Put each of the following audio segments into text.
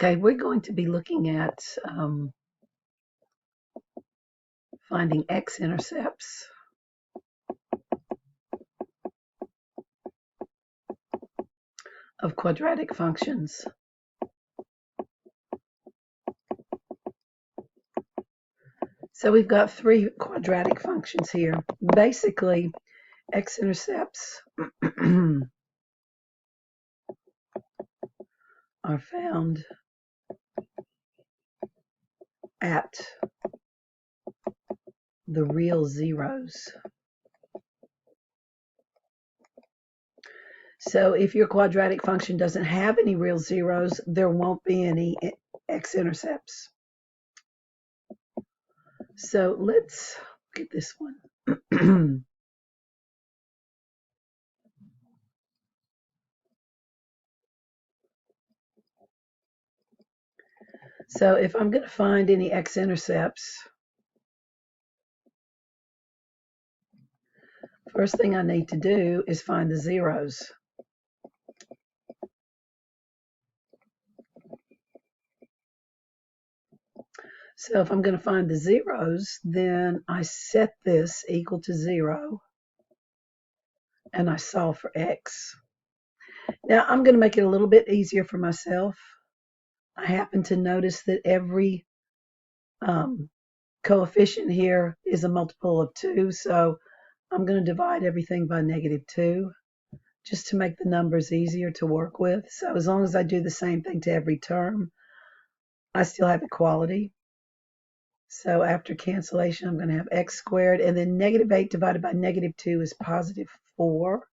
Okay, we're going to be looking at finding x-intercepts of quadratic functions. So we've got three quadratic functions here. Basically, x-intercepts are found at the real zeros. So if your quadratic function doesn't have any real zeros, there won't be any x-intercepts. So let's look at this one. So if I'm going to find any x-intercepts, first thing I need to do is find the zeros. So if I'm going to find the zeros, then I set this equal to 0, and I solve for x. Now I'm going to make it a little bit easier for myself. I happen to notice that every coefficient here is a multiple of 2, so I'm going to divide everything by -2 just to make the numbers easier to work with. So as long as I do the same thing to every term, I still have equality. So after cancellation, I'm going to have x squared, and then -8 divided by -2 is +4,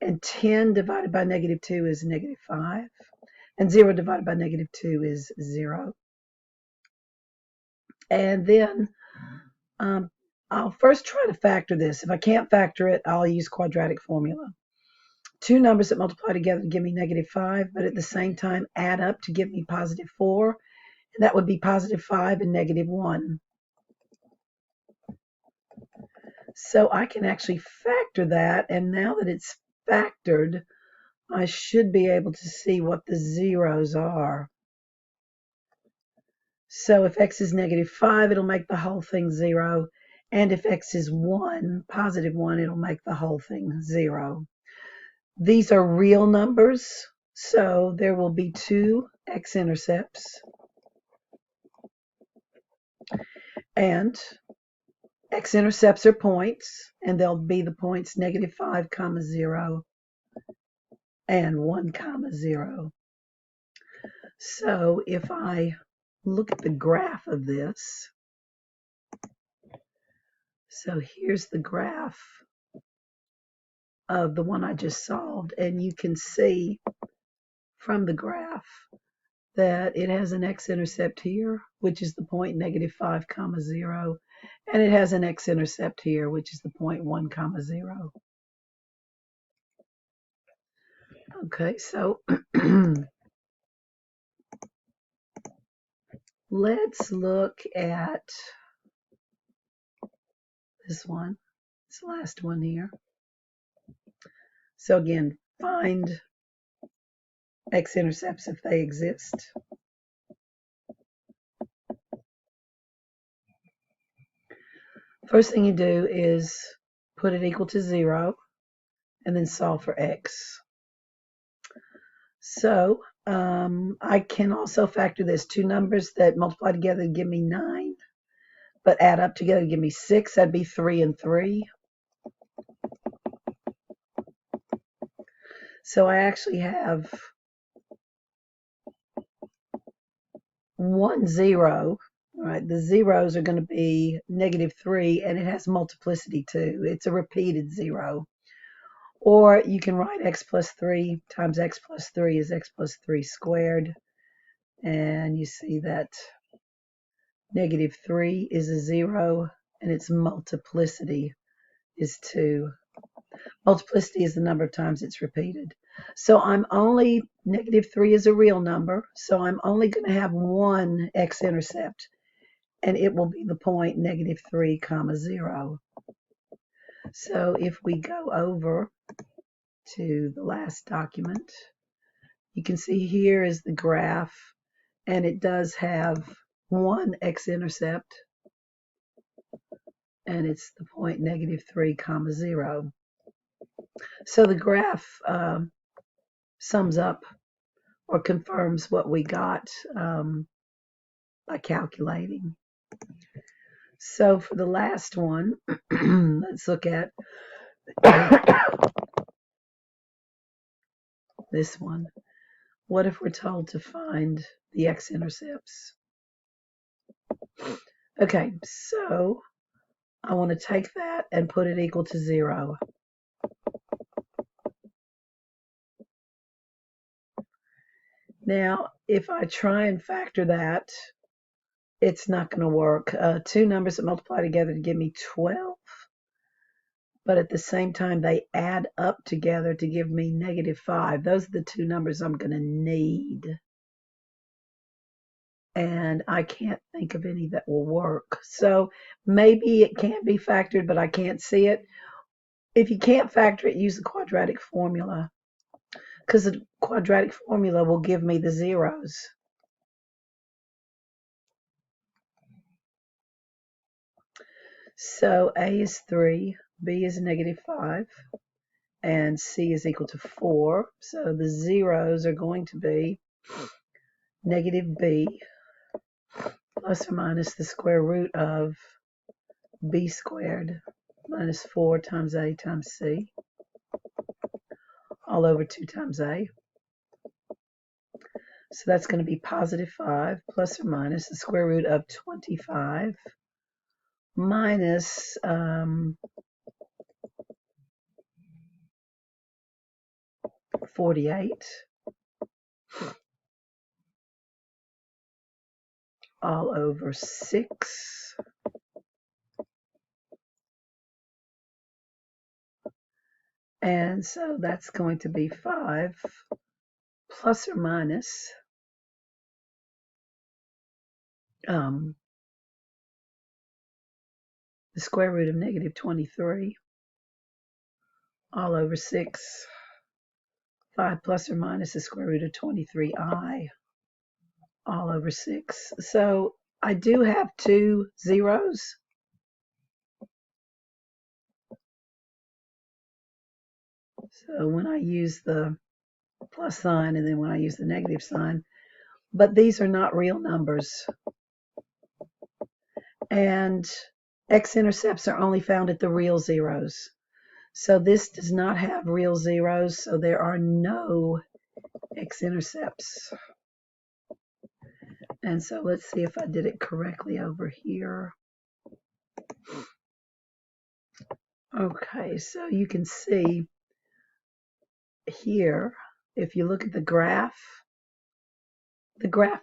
and 10 divided by -2 is -5, and 0 divided by -2 is 0. And then I'll first try to factor this. If I can't factor it, I'll use quadratic formula. Two numbers that multiply together to give me -5, but at the same time add up to give me +4, and that would be +5 and -1. So I can actually factor that, and now that it's factored, I should be able to see what the zeros are. So if x is -5, it'll make the whole thing 0, and if x is 1, +1, it'll make the whole thing 0. These are real numbers, so there will be 2 x-intercepts, and x-intercepts are points, and they'll be the points -5, 0, and 1, 0. So if I look at the graph of this, so here's the graph of the one I just solved, and you can see from the graph that it has an x-intercept here, which is the point -5, 0, and it has an x-intercept here, which is the point 1, 0. Okay, so let's look at this one, this last one here. So again, find x-intercepts if they exist. First thing you do is put it equal to 0 and then solve for x. So I can also factor this. Two numbers that multiply together give me 9, but add up together give me 6. That'd be 3 and 3. So I actually have 1 0. All right, the zeros are going to be -3, and it has multiplicity too. It's a repeated 0. Or you can write x plus 3 times x plus 3 is x plus 3 squared. And you see that -3 is a 0, and its multiplicity is 2. Multiplicity is the number of times it's repeated. So I'm only, -3 is a real number, so I'm only going to have one x-intercept, and it will be the point -3, 0. So if we go over to the last document, you can see here is the graph, and it does have one x-intercept, and it's the point -3, 0. So the graph sums up or confirms what we got by calculating. So for the last one, let's look at this one. What if we're told to find the x-intercepts? Okay, so I want to take that and put it equal to 0. Now, if I try and factor that, it's not going to work. Two numbers that multiply together to give me 12, but at the same time, they add up together to give me -5. Those are the two numbers I'm going to need. And I can't think of any that will work. So maybe it can be factored, but I can't see it. If you can't factor it, use the quadratic formula, because the quadratic formula will give me the zeros. So A is 3, B is -5, and C is equal to 4. So the zeros are going to be -b plus or minus the square root of b squared minus 4 times A times C all over 2 times A. So that's going to be +5 plus or minus the square root of 25 minus 48 all over 6 and so that's going to be 5 plus or minus the square root of -23 all over 6. 5 plus or minus the square root of 23i all over 6. So I do have two zeros. So when I use the plus sign and then when I use the negative sign, but these are not real numbers. And x-intercepts are only found at the real zeros. So this does not have real zeros, so there are no x-intercepts. And so let's see if I did it correctly over here. Okay, so you can see here, if you look at the graph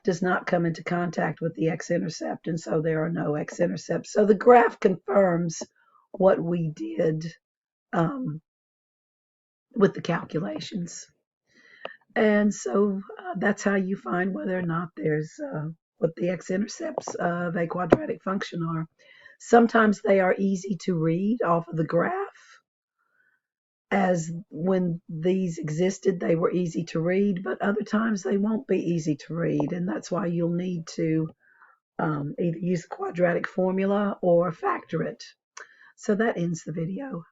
does not come into contact with the x-intercept, and so there are no x-intercepts. So the graph confirms what we did with the calculations. And so that's how you find whether or not there's what the x-intercepts of a quadratic function are. Sometimes they are easy to read off of the graph, as when these existed they were easy to read, but other times they won't be easy to read, and that's why you'll need to either use the quadratic formula or factor it. So that ends the video.